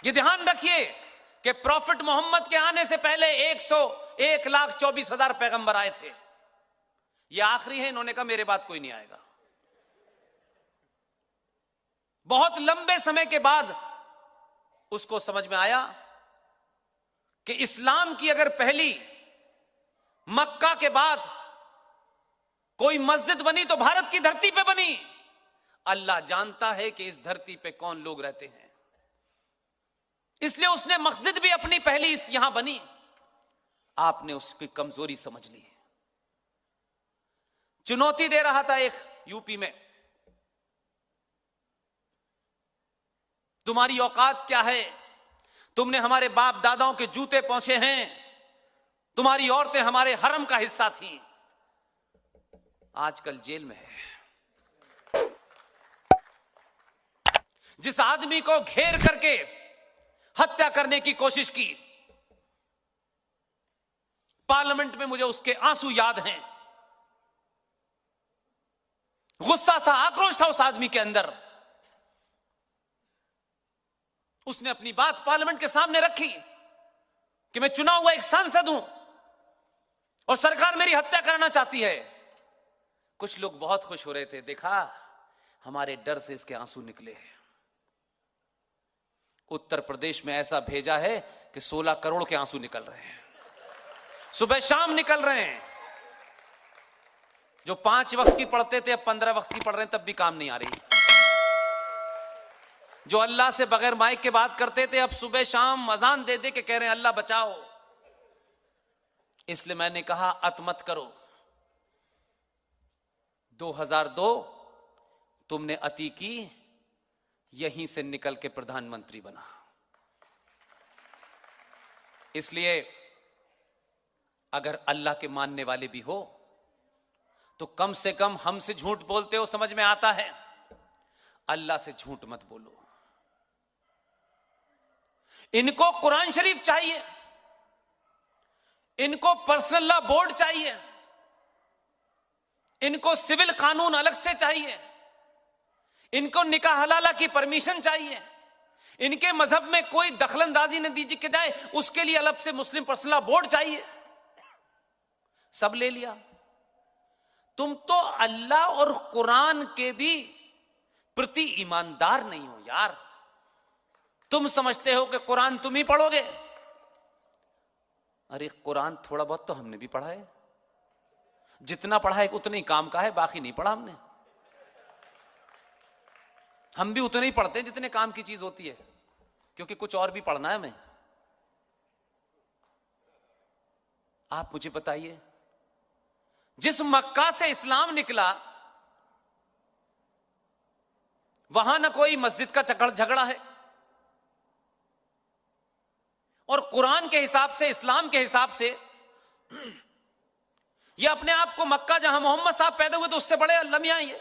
ये ध्यान रखिए कि प्रॉफिट मोहम्मद के आने से पहले 1,24,000 पैगंबर आए थे। ये आखिरी है, इन्होंने कहा मेरे बाद कोई नहीं आएगा। बहुत लंबे समय के बाद उसको समझ में आया कि इस्लाम की अगर पहली मक्का के बाद कोई मस्जिद बनी तो भारत की धरती पे बनी। अल्लाह जानता है कि इस धरती पे कौन लोग रहते हैं, इसलिए उसने मस्जिद भी अपनी पहली इस यहां बनी। आपने उसकी कमजोरी समझ ली। चुनौती दे रहा था एक यूपी में, तुम्हारी औकात क्या है, तुमने हमारे बाप दादाओं के जूते पहुंचे हैं, तुम्हारी औरतें हमारे हरम का हिस्सा थीं, आजकल जेल में है। जिस आदमी को घेर करके हत्या करने की कोशिश की, पार्लियामेंट में मुझे उसके आंसू याद हैं। गुस्सा था, आक्रोश था उस आदमी के अंदर। उसने अपनी बात पार्लियामेंट के सामने रखी कि मैं चुना हुआ एक सांसद हूं और सरकार मेरी हत्या करना चाहती है। कुछ लोग बहुत खुश हो रहे थे, देखा हमारे डर से इसके आंसू निकले। उत्तर प्रदेश में ऐसा भेजा है कि 16 करोड़ के आंसू निकल रहे हैं, सुबह शाम निकल रहे हैं। जो 5 वक्त की पढ़ते थे अब 15 वक्त की पढ़ रहे हैं, तब भी काम नहीं आ रही। जो अल्लाह से बगैर माइक के बात करते थे, अब सुबह शाम अजान दे दे के कह रहे हैं अल्लाह बचाओ। इसलिए मैंने कहा अत मत करो। 2002 तुमने अति की, यहीं से निकल के प्रधानमंत्री बना। इसलिए अगर अल्लाह के मानने वाले भी हो तो कम से कम हमसे झूठ बोलते हो समझ में आता है, अल्लाह से झूठ मत बोलो। इनको कुरान शरीफ चाहिए, इनको पर्सनल लॉ बोर्ड चाहिए, इनको सिविल कानून अलग से चाहिए, इनको निकाह हलाला की परमिशन चाहिए, इनके मजहब में कोई दखलंदाजी न दीजिए कि जाए उसके लिए अलग से मुस्लिम पर्सनल लॉ बोर्ड चाहिए। सब ले लिया। तुम तो अल्लाह और कुरान के भी प्रति ईमानदार नहीं हो यार। तुम समझते हो कि कुरान तुम ही पढ़ोगे। अरे कुरान थोड़ा बहुत तो हमने भी पढ़ा है, जितना पढ़ा है उतना ही काम का है, बाकी नहीं पढ़ा हमने। हम भी उतने ही पढ़ते हैं जितने काम की चीज होती है, क्योंकि कुछ और भी पढ़ना है हमें। आप मुझे बताइए, जिस मक्का से इस्लाम निकला वहां ना कोई मस्जिद का झगड़ा है, और कुरान के हिसाब से, इस्लाम के हिसाब से, ये अपने आप को मक्का जहां मोहम्मद साहब पैदा हुए तो उससे बड़े लम्हा ये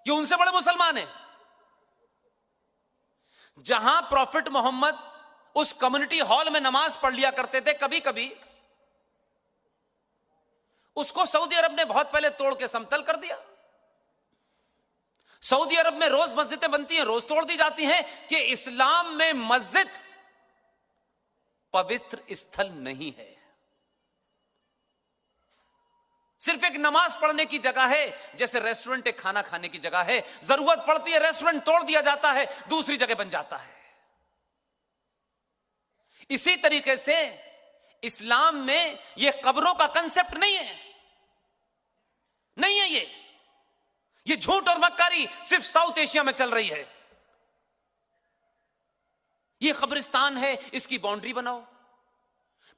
उनसे बड़े मुसलमान हैं। जहां प्रॉफिट मोहम्मद उस कम्युनिटी हॉल में नमाज पढ़ लिया करते थे, कभी कभी उसको सऊदी अरब ने बहुत पहले तोड़ के समतल कर दिया। सऊदी अरब में रोज मस्जिदें बनती हैं, रोज तोड़ दी जाती हैं कि इस्लाम में मस्जिद पवित्र स्थल नहीं है, सिर्फ एक नमाज पढ़ने की जगह है। जैसे रेस्टोरेंट एक खाना खाने की जगह है, जरूरत पड़ती है रेस्टोरेंट तोड़ दिया जाता है, दूसरी जगह बन जाता है। इसी तरीके से इस्लाम में यह कब्रों का कंसेप्ट नहीं है, नहीं है। ये झूठ और मक्कारी सिर्फ साउथ एशिया में चल रही है। ये कब्रिस्तान है, इसकी बाउंड्री बनाओ।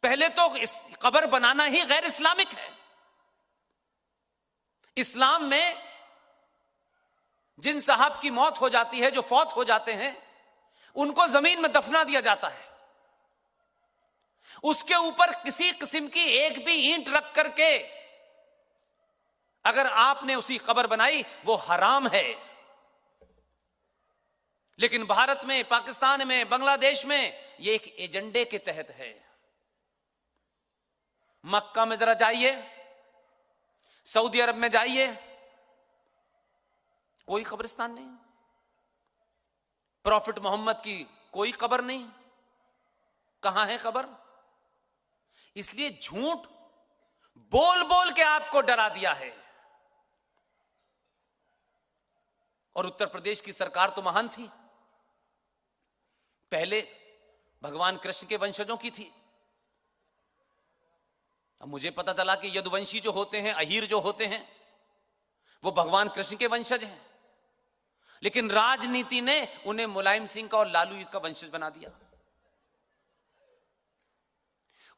पहले तो इस कब्र बनाना ही गैर इस्लामिक है। इस्लाम में जिन साहब की मौत हो जाती है, जो फौत हो जाते हैं, उनको जमीन में दफना दिया जाता है। उसके ऊपर किसी किस्म की एक भी ईंट रख करके अगर आपने उसी कब्र बनाई, वो हराम है। लेकिन भारत में, पाकिस्तान में, बांग्लादेश में ये एक एजेंडे के तहत है। मक्का में जरा जाइए, सऊदी अरब में जाइए, कोई कब्रिस्तान नहीं। प्रॉफिट मोहम्मद की कोई कब्र नहीं। कहां है कब्र? इसलिए झूठ बोल बोल के आपको डरा दिया है। और उत्तर प्रदेश की सरकार तो महान थी, पहले भगवान कृष्ण के वंशजों की थी। अब मुझे पता चला कि यदुवंशी जो होते हैं, अहीर जो होते हैं, वो भगवान कृष्ण के वंशज हैं, लेकिन राजनीति ने उन्हें मुलायम सिंह का और लालू का वंशज बना दिया।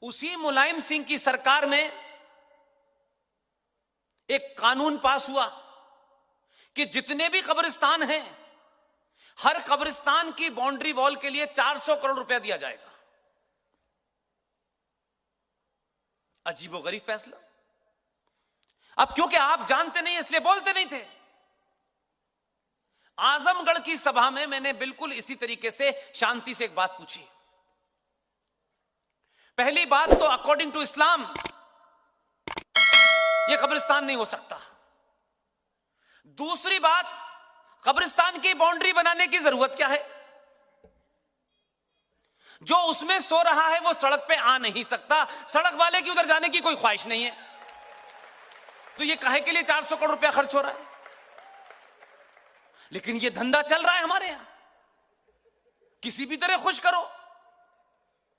उसी मुलायम सिंह की सरकार में एक कानून पास हुआ कि जितने भी कब्रिस्तान हैं, हर कब्रिस्तान की बाउंड्री वॉल के लिए 400 करोड़ रुपया दिया जाएगा। अजीबोगरीब फैसला। अब क्योंकि आप जानते नहीं इसलिए बोलते नहीं थे। आजमगढ़ की सभा में मैंने बिल्कुल इसी तरीके से शांति से एक बात पूछी। पहली बात तो अकॉर्डिंग टू इस्लाम यह कब्रिस्तान नहीं हो सकता। दूसरी बात, कब्रिस्तान की बाउंड्री बनाने की जरूरत क्या है? जो उसमें सो रहा है वो सड़क पे आ नहीं सकता, सड़क वाले की उधर जाने की कोई ख्वाहिश नहीं है, तो ये काहे के लिए 400 करोड़ रुपया खर्च हो रहा है? लेकिन ये धंधा चल रहा है हमारे यहां, किसी भी तरह खुश करो।